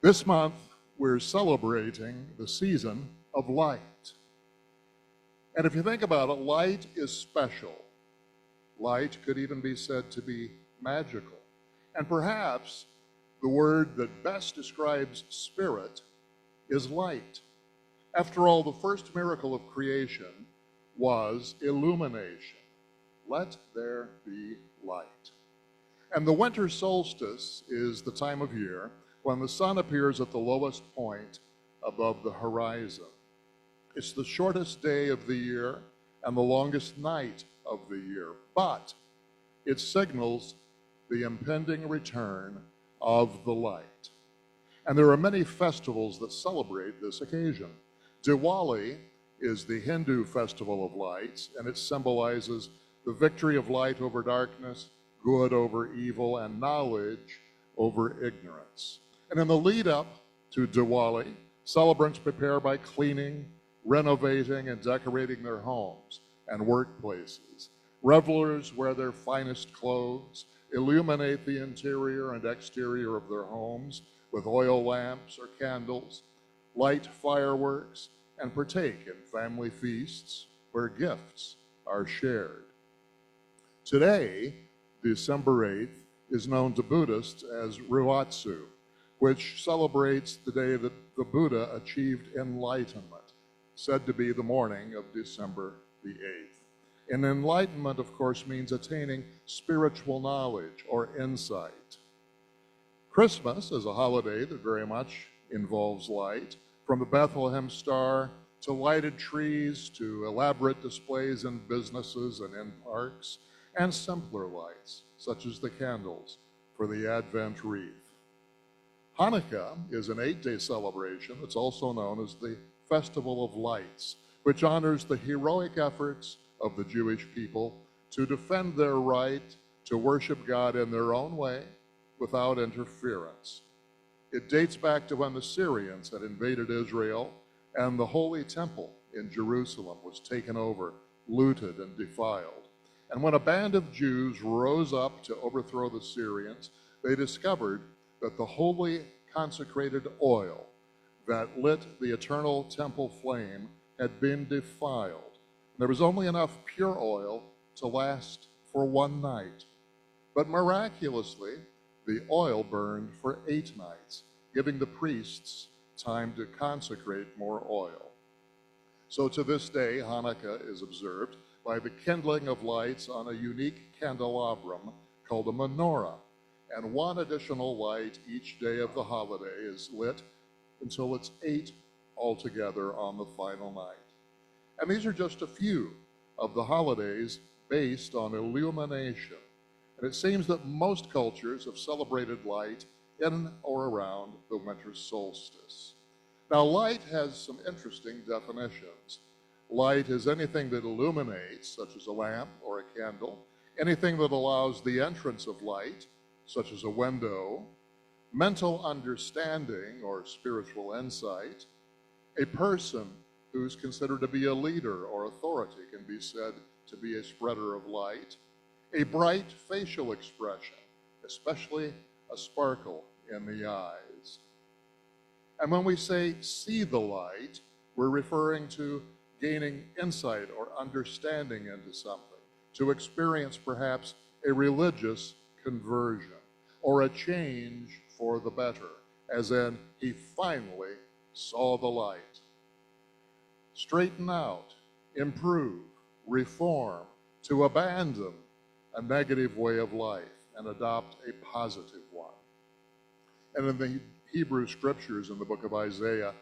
This month, we're celebrating the season of light. And if you think about it, light is special. Light could even be said to be magical. And perhaps the word that best describes spirit is light. After all, the first miracle of creation was illumination. Let there be light. And the winter solstice is the time of year when the sun appears at the lowest point above the horizon. It's the shortest day of the year and the longest night of the year, but it signals the impending return of the light. And there are many festivals that celebrate this occasion. Diwali is the Hindu festival of lights, and it symbolizes the victory of light over darkness, good over evil, and knowledge over ignorance. And in the lead up to Diwali, celebrants prepare by cleaning, renovating, and decorating their homes and workplaces. Revelers wear their finest clothes, illuminate the interior and exterior of their homes with oil lamps or candles, light fireworks, and partake in family feasts where gifts are shared. Today, December 8th, is known to Buddhists as Ruatsu, which celebrates the day that the Buddha achieved enlightenment, said to be the morning of December the 8th. And enlightenment, of course, means attaining spiritual knowledge or insight. Christmas is a holiday that very much involves light, from the Bethlehem star to lighted trees to elaborate displays in businesses and in parks, and simpler lights, such as the candles for the Advent wreath. Hanukkah is an 8-day celebration that's also known as the Festival of Lights, which honors the heroic efforts of the Jewish people to defend their right to worship God in their own way without interference. It dates back to when the Syrians had invaded Israel and the Holy Temple in Jerusalem was taken over, looted, and defiled. And when a band of Jews rose up to overthrow the Syrians, they discovered that the holy consecrated oil that lit the eternal temple flame had been defiled. There was only enough pure oil to last for one night. But miraculously, the oil burned for 8 nights, giving the priests time to consecrate more oil. So to this day, Hanukkah is observed by the kindling of lights on a unique candelabrum called a menorah. And one additional light each day of the holiday is lit until it's 8 altogether on the final night. And these are just a few of the holidays based on illumination. And it seems that most cultures have celebrated light in or around the winter solstice. Now, light has some interesting definitions. Light is anything that illuminates, such as a lamp or a candle, anything that allows the entrance of light, such as a window, mental understanding or spiritual insight. A person who's considered to be a leader or authority can be said to be a spreader of light. A bright facial expression, especially a sparkle in the eyes. And when we say see the light, we're referring to gaining insight or understanding into something, to experience perhaps a religious conversion or a change for the better, as in he finally saw the light. Straighten out, improve, reform, to abandon a negative way of life and adopt a positive one. And in the Hebrew scriptures in the book of Isaiah,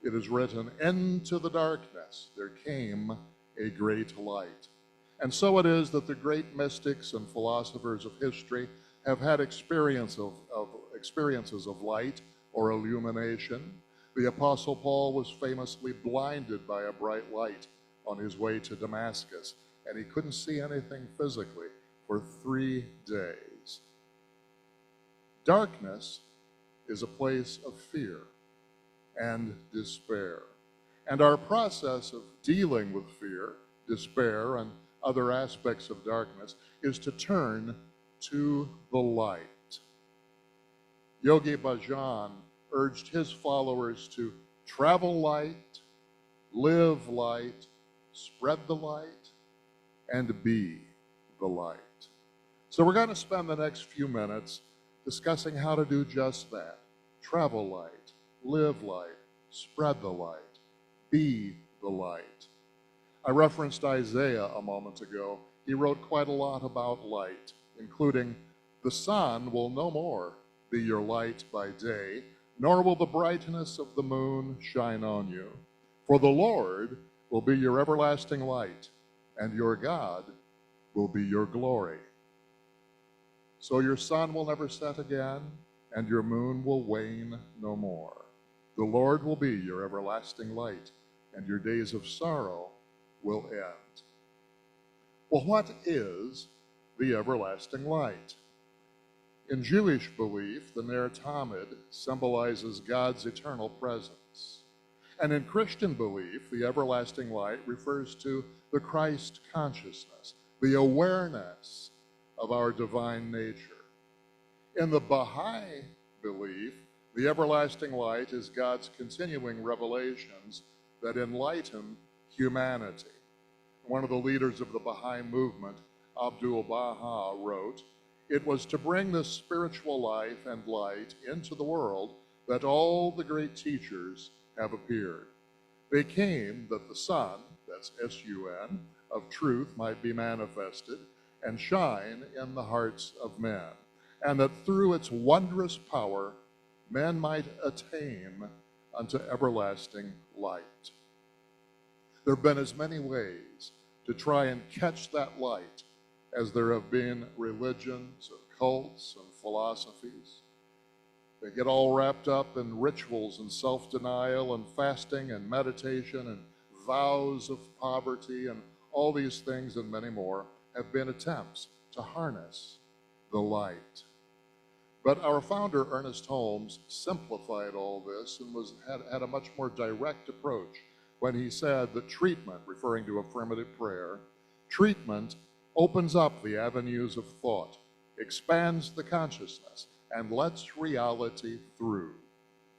it is written, into the darkness there came a great light. And so it is that the great mystics and philosophers of history have had experiences of light or illumination. The Apostle Paul was famously blinded by a bright light on his way to Damascus, and he couldn't see anything physically for 3 days. Darkness is a place of fear and despair. And our process of dealing with fear, despair, and other aspects of darkness is to turn to the light. Yogi Bhajan urged his followers to travel light, live light, spread the light, and be the light. So we're going to spend the next few minutes discussing how to do just that. Travel light, live light, spread the light, be the light. I referenced Isaiah a moment ago. He wrote quite a lot about light, including, "The sun will no more be your light by day, nor will the brightness of the moon shine on you. For the Lord will be your everlasting light, and your God will be your glory." So your sun will never set again, and your moon will wane no more. The Lord will be your everlasting light, and your days of sorrow will end. Well, what is the everlasting light? In Jewish belief, the Ner Tamid symbolizes God's eternal presence. And in Christian belief, the everlasting light refers to the Christ consciousness, the awareness of our divine nature. In the Baha'i belief, the everlasting light is God's continuing revelations that enlighten humanity. One of the leaders of the Baha'i movement, Abdul Baha, wrote, "It was to bring this spiritual life and light into the world that all the great teachers have appeared. They came that the sun," that's S-U-N, "of truth might be manifested and shine in the hearts of men, and that through its wondrous power men might attain unto everlasting light." There have been as many ways to try and catch that light as there have been religions and cults and philosophies. They get all wrapped up in rituals and self-denial and fasting and meditation and vows of poverty, and all these things and many more have been attempts to harness the light. But our founder, Ernest Holmes, simplified all this and had a much more direct approach when he said that treatment, referring to affirmative prayer, treatment opens up the avenues of thought, expands the consciousness, and lets reality through.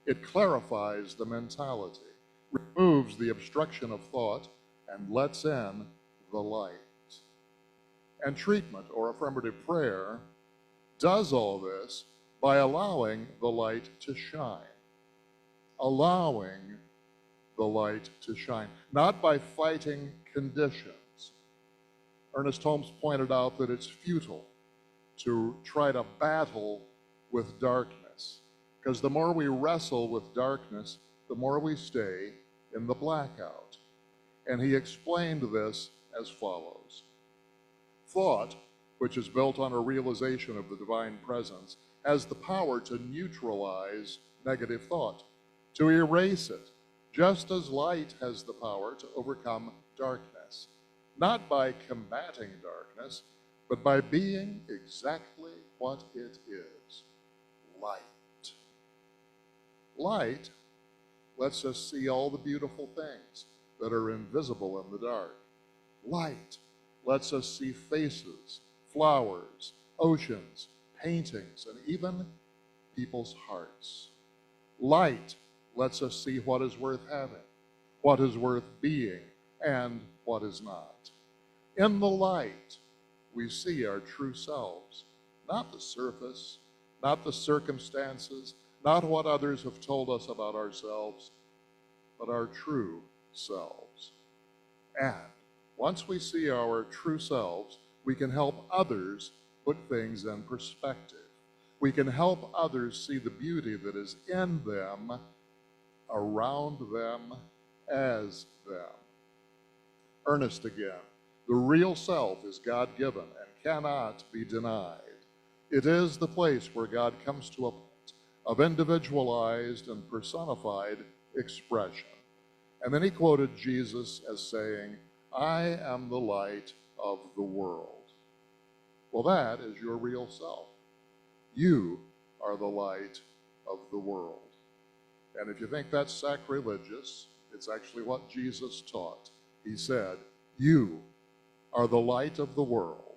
It clarifies the mentality, removes the obstruction of thought, and lets in the light. And treatment, or affirmative prayer, does all this by allowing the light to shine. Allowing the light to shine, not by fighting conditions. Ernest Holmes pointed out that it's futile to try to battle with darkness, because the more we wrestle with darkness, the more we stay in the blackout. And he explained this as follows. Thought, which is built on a realization of the divine presence, has the power to neutralize negative thought, to erase it, just as light has the power to overcome darkness, not by combating darkness, but by being exactly what it is, light. Light lets us see all the beautiful things that are invisible in the dark. Light lets us see faces, flowers, oceans, paintings, and even people's hearts. Light lets us see what is worth having, what is worth being, and what is not. In the light, we see our true selves, not the surface, not the circumstances, not what others have told us about ourselves, but our true selves. And once we see our true selves, we can help others put things in perspective. We can help others see the beauty that is in them, around them, as them. Ernest again. The real self is God-given and cannot be denied. It is the place where God comes to a point of individualized and personified expression. And then he quoted Jesus as saying, "I am the light of the world." Well, that is your real self. You are the light of the world. And if you think that's sacrilegious, it's actually what Jesus taught. He said, "You are the light of the world.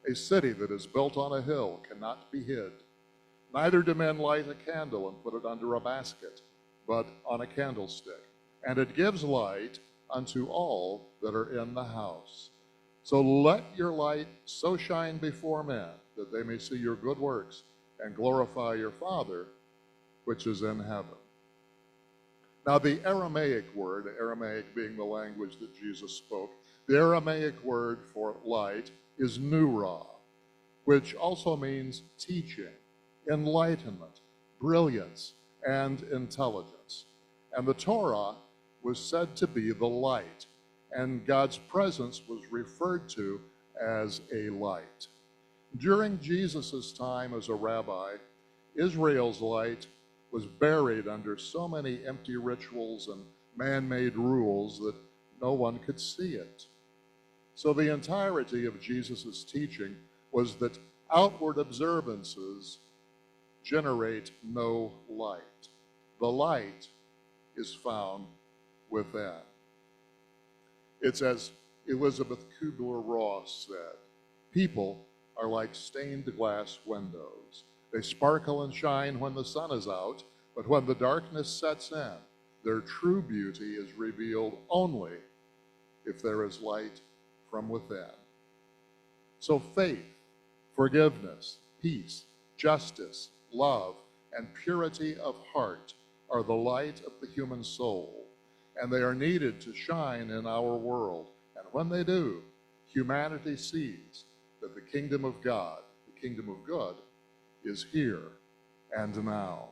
A city that is built on a hill cannot be hid. Neither do men light a candle and put it under a basket, but on a candlestick. And it gives light unto all that are in the house. So let your light so shine before men that they may see your good works and glorify your Father which is in heaven. Now the Aramaic word, Aramaic being the language that Jesus spoke, the Aramaic word for light is nura, which also means teaching, enlightenment, brilliance, and intelligence. And the Torah was said to be the light, and God's presence was referred to as a light. During Jesus' time as a rabbi, Israel's light was buried under so many empty rituals and man-made rules that no one could see it. So the entirety of Jesus' teaching was that outward observances generate no light. The light is found within. It's as Elizabeth Kubler-Ross said, people are like stained glass windows. They sparkle and shine when the sun is out, but when the darkness sets in, their true beauty is revealed only if there is light from within. So faith, forgiveness, peace, justice, love, and purity of heart are the light of the human soul, and they are needed to shine in our world. And when they do, humanity sees that the kingdom of God, the kingdom of good, is here and now.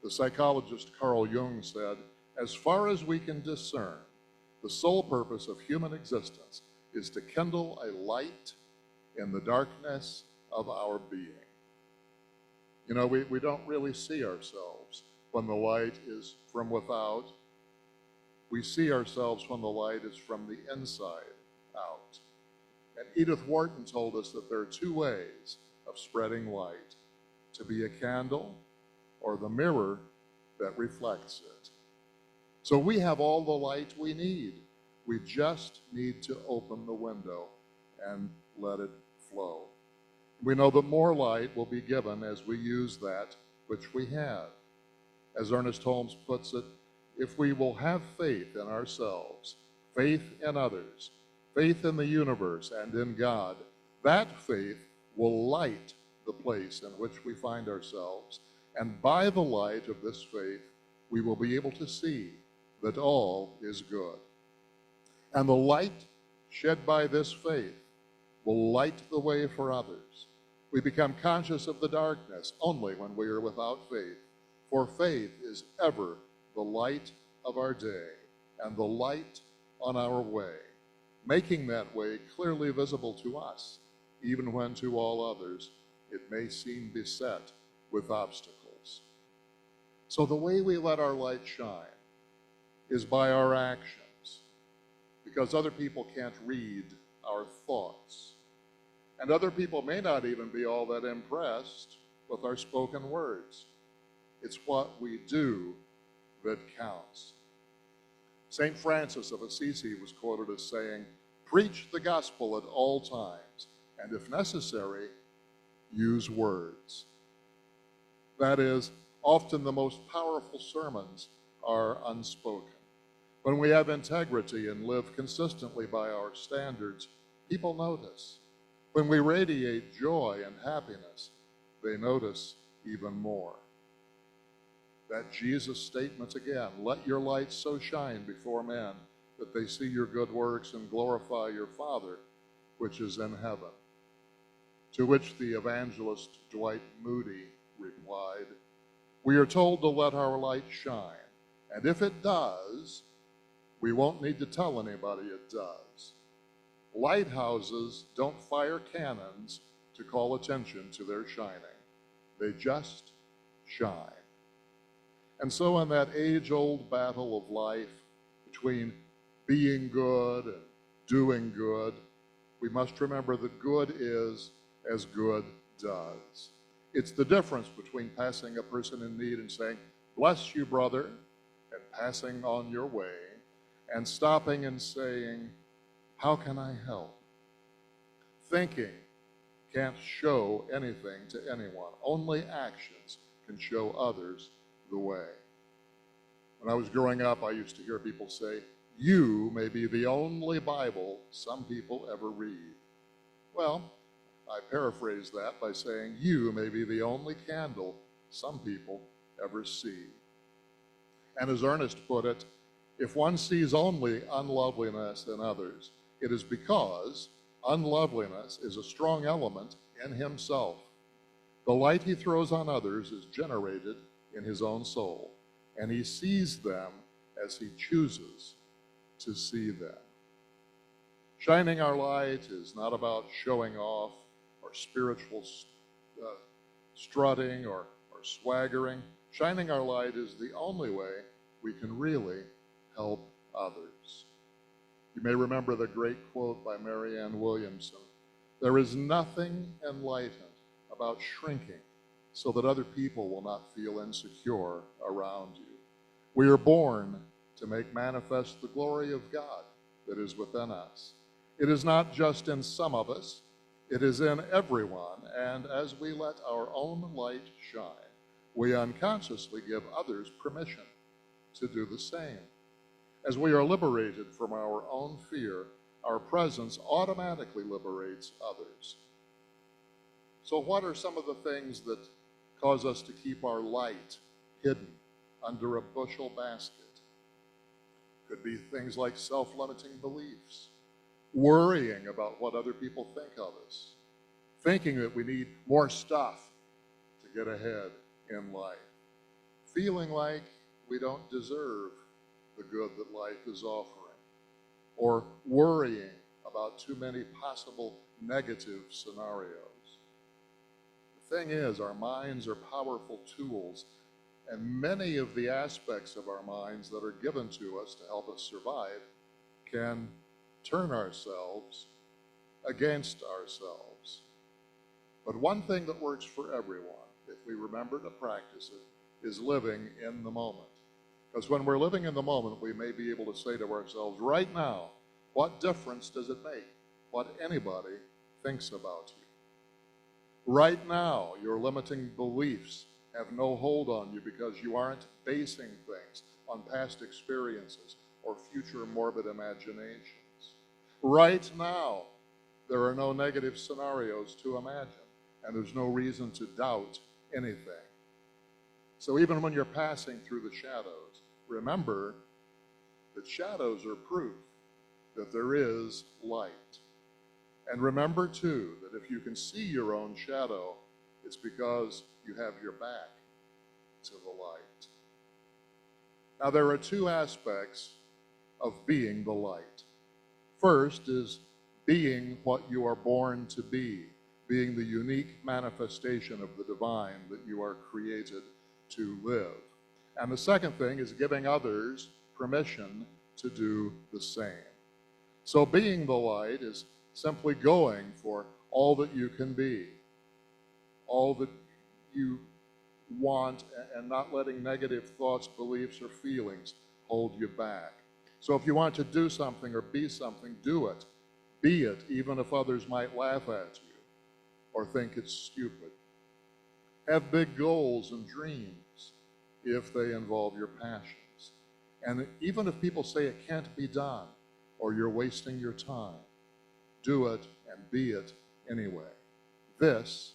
The psychologist Carl Jung said, as far as we can discern, the sole purpose of human existence is to kindle a light in the darkness of our being. You know, we don't really see ourselves when the light is from without. We see ourselves when the light is from the inside out. And Edith Wharton told us that there are two ways of spreading light: to be a candle or the mirror that reflects it. So we have all the light we need. We just need to open the window and let it flow. We know that more light will be given as we use that which we have. As Ernest Holmes puts it, if we will have faith in ourselves, faith in others, faith in the universe and in God, that faith will light the place in which we find ourselves. And by the light of this faith, we will be able to see that all is good. And the light shed by this faith will light the way for others. We become conscious of the darkness only when we are without faith, for faith is ever the light of our day and the light on our way, making that way clearly visible to us, even when to all others it may seem beset with obstacles. So the way we let our light shine is by our actions, because other people can't read our thoughts. And other people may not even be all that impressed with our spoken words. It's what we do that counts. St. Francis of Assisi was quoted as saying, "Preach the gospel at all times, and if necessary, use words." That is, often the most powerful sermons are unspoken. When we have integrity and live consistently by our standards, people notice. When we radiate joy and happiness, they notice even more. That Jesus statement again, let your light so shine before men that they see your good works and glorify your Father which is in heaven. To which the evangelist Dwight Moody replied, we are told to let our light shine, and if it does, we won't need to tell anybody it does. Lighthouses don't fire cannons to call attention to their shining. They just shine. And so in that age-old battle of life between being good and doing good, we must remember that good is as good does. It's the difference between passing a person in need and saying, bless you, brother, and passing on your way, and stopping and saying, how can I help? Thinking, can't show anything to anyone. Only actions can show others the way. When I was growing up, I used to hear people say, "You may be the only Bible some people ever read." Well, I paraphrase that by saying, "You may be the only candle some people ever see." And as Ernest put it, if one sees only unloveliness in others, it is because unloveliness is a strong element in himself. The light he throws on others is generated in his own soul, and he sees them as he chooses to see them. Shining our light is not about showing off or spiritual strutting or swaggering. Shining our light is the only way we can really help others. You may remember the great quote by Marianne Williamson, "There is nothing enlightened about shrinking so that other people will not feel insecure around you." We are born to make manifest the glory of God that is within us. It is not just in some of us, it is in everyone, and as we let our own light shine, we unconsciously give others permission to do the same. As we are liberated from our own fear, our presence automatically liberates others. So what are some of the things that cause us to keep our light hidden under a bushel basket? Could be things like self-limiting beliefs, worrying about what other people think of us, thinking that we need more stuff to get ahead in life, feeling like we don't deserve the good that life is offering, or worrying about too many possible negative scenarios. The thing is, our minds are powerful tools, and many of the aspects of our minds that are given to us to help us survive can turn ourselves against ourselves. But one thing that works for everyone, if we remember to practice it, is living in the moment. Because when we're living in the moment, we may be able to say to ourselves, right now, what difference does it make what anybody thinks about you? Right now, your limiting beliefs have no hold on you because you aren't basing things on past experiences or future morbid imaginations. Right now, there are no negative scenarios to imagine, and there's no reason to doubt anything. So even when you're passing through the shadows, remember that shadows are proof that there is light. And remember, too, that if you can see your own shadow, it's because you have your back to the light. Now, there are two aspects of being the light. First is being what you are born to be, being the unique manifestation of the divine that you are created to live. And the second thing is giving others permission to do the same. So being the light is simply going for all that you can be, all that you want, and not letting negative thoughts, beliefs, or feelings hold you back. So if you want to do something or be something, do it. Be it, even if others might laugh at you or think it's stupid. Have big goals and dreams if they involve your passions. And even if people say it can't be done or you're wasting your time, do it and be it anyway. This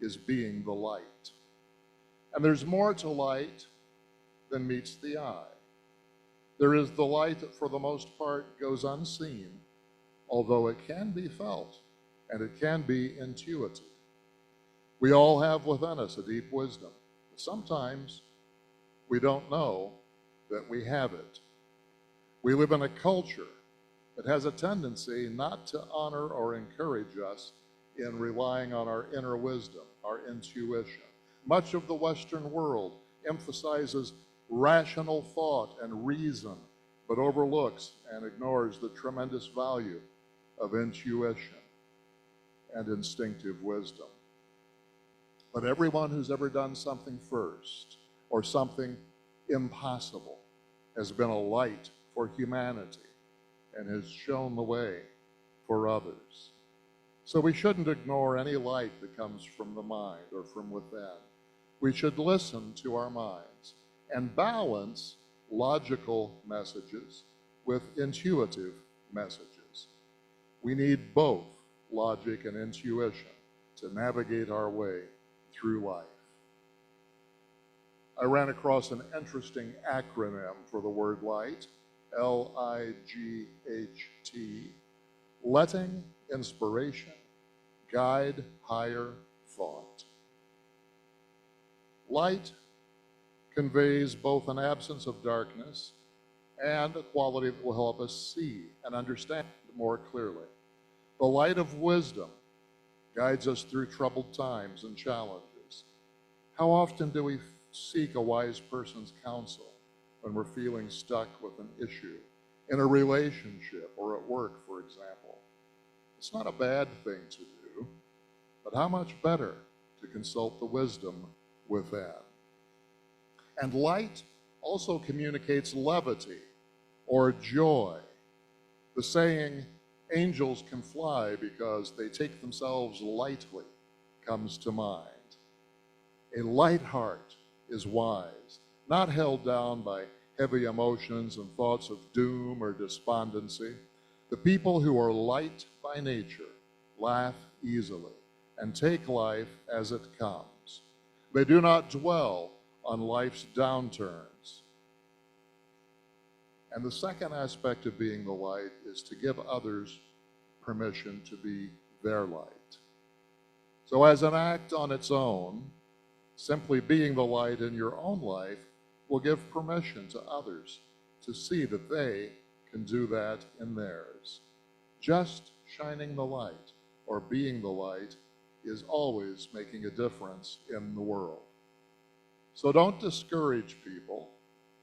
is being the light. And there's more to light than meets the eye. There is the light that for the most part goes unseen, although it can be felt and it can be intuited. We all have within us a deep wisdom, but sometimes we don't know that we have it. We live in a culture that has a tendency not to honor or encourage us in relying on our inner wisdom, our intuition. Much of the Western world emphasizes rational thought and reason, but overlooks and ignores the tremendous value of intuition and instinctive wisdom. But everyone who's ever done something first or something impossible has been a light for humanity and has shown the way for others. So we shouldn't ignore any light that comes from the mind or from within. We should listen to our minds and balance logical messages with intuitive messages. We need both logic and intuition to navigate our way through life. I ran across an interesting acronym for the word light, L-I-G-H-T, letting inspiration guide higher thought. Light conveys both an absence of darkness and a quality that will help us see and understand more clearly. The light of wisdom guides us through troubled times and challenges. How often do we seek a wise person's counsel when we're feeling stuck with an issue in a relationship or at work, for example? It's not a bad thing to do, but how much better to consult the wisdom within. And light also communicates levity or joy. The saying, angels can fly because they take themselves lightly, comes to mind. A light heart is wise, not held down by heavy emotions and thoughts of doom or despondency. The people who are light by nature laugh easily and take life as it comes. They do not dwell on life's downturns. And the second aspect of being the light is to give others permission to be their light. So as an act on its own, simply being the light in your own life will give permission to others to see that they can do that in theirs. Just shining the light or being the light is always making a difference in the world. So don't discourage people.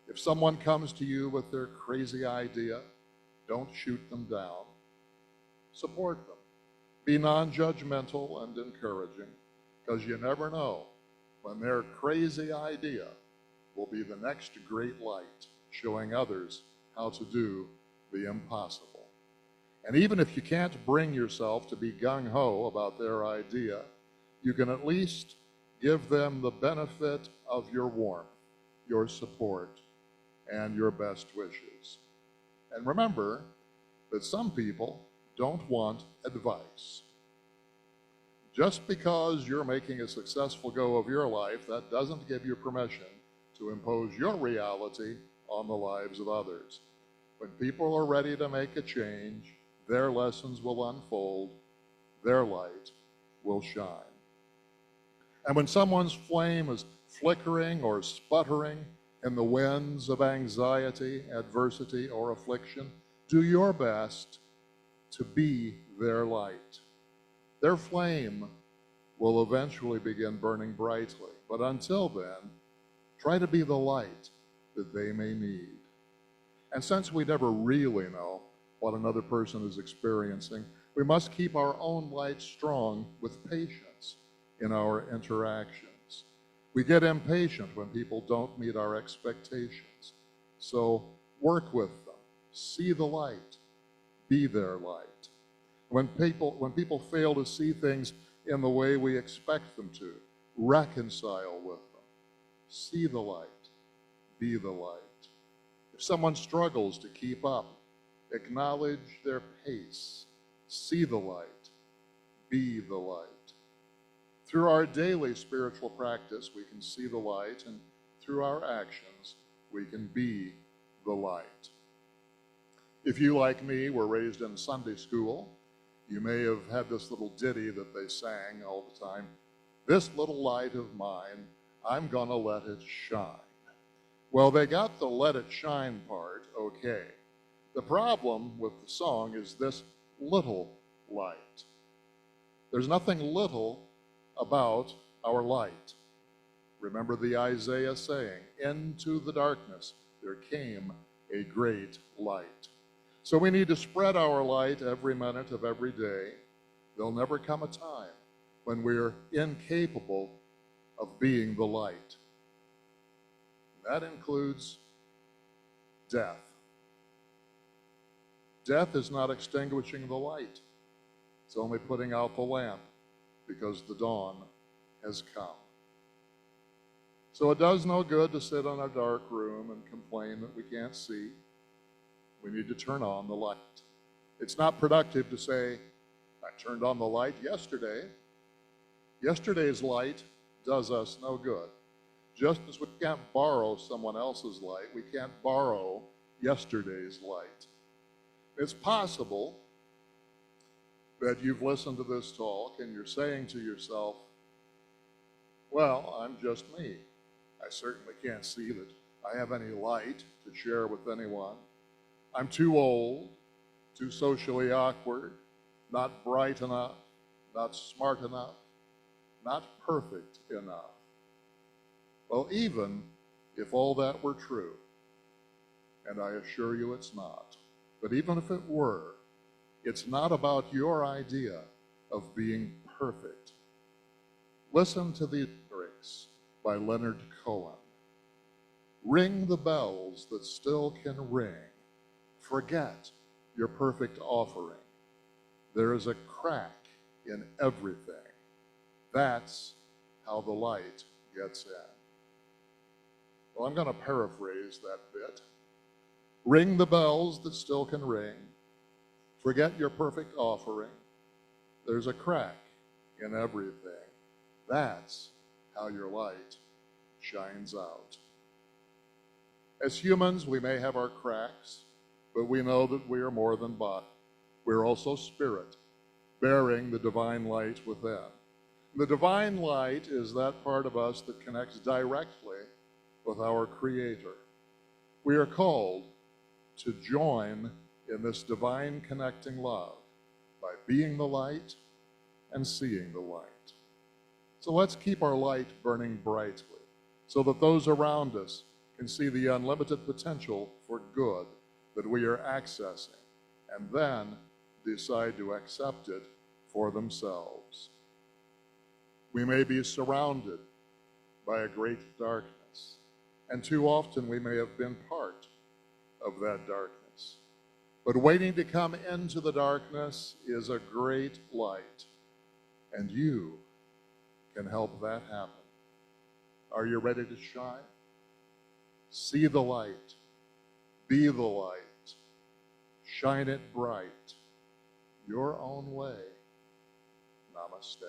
If someone comes to you with their crazy idea, don't shoot them down. Support them. Be non-judgmental and encouraging, because you never know when their crazy idea will be the next great light, showing others how to do the impossible. And even if you can't bring yourself to be gung-ho about their idea, you can at least give them the benefit of your warmth, your support, and your best wishes. And remember that some people don't want advice. Just because you're making a successful go of your life, that doesn't give you permission to impose your reality on the lives of others. When people are ready to make a change, their lessons will unfold, their light will shine. And when someone's flame is flickering or sputtering in the winds of anxiety, adversity, or affliction, do your best to be their light. Their flame will eventually begin burning brightly, but until then, try to be the light that they may need. And since we never really know what another person is experiencing, we must keep our own light strong with patience in our interactions. We get impatient when people don't meet our expectations. So work with them, see the light, be their light. When people fail to see things in the way we expect them to, reconcile with them, see the light, be the light. If someone struggles to keep up, acknowledge their pace, see the light, be the light. Through our daily spiritual practice, we can see the light, and through our actions, we can be the light. If you, like me, were raised in Sunday school, you may have had this little ditty that they sang all the time. This little light of mine, I'm gonna let it shine. Well, they got the let it shine part okay. The problem with the song is this little light. There's nothing little about our light. Remember the Isaiah saying, into the darkness there came a great light. So we need to spread our light every minute of every day. There'll never come a time when we're incapable of being the light. That includes death. Death is not extinguishing the light. It's only putting out the lamp because the dawn has come. So it does no good to sit in a dark room and complain that we can't see. We need to turn on the light. It's not productive to say, I turned on the light yesterday. Yesterday's light does us no good. Just as we can't borrow someone else's light, we can't borrow yesterday's light. It's possible that you've listened to this talk and you're saying to yourself, well, I'm just me. I certainly can't see that I have any light to share with anyone. I'm too old, too socially awkward, not bright enough, not smart enough, not perfect enough. Well, even if all that were true, and I assure you it's not, but even if it were, it's not about your idea of being perfect. Listen to these lyrics by Leonard Cohen. Ring the bells that still can ring. Forget your perfect offering. There is a crack in everything. That's how the light gets in. Well, I'm going to paraphrase that bit. Ring the bells that still can ring. Forget your perfect offering. There's a crack in everything. That's how your light shines out. As humans, we may have our cracks, but we know that we are more than body. We're also spirit, bearing the divine light within. The divine light is that part of us that connects directly with our Creator. We are called to join in this divine connecting love by being the light and seeing the light. So let's keep our light burning brightly so that those around us can see the unlimited potential for good that we are accessing and then decide to accept it for themselves. We may be surrounded by a great darkness, and too often we may have been part of that darkness. But waiting to come into the darkness is a great light, and you can help that happen. Are you ready to shine? See the light, be the light, shine it bright, your own way. Namaste.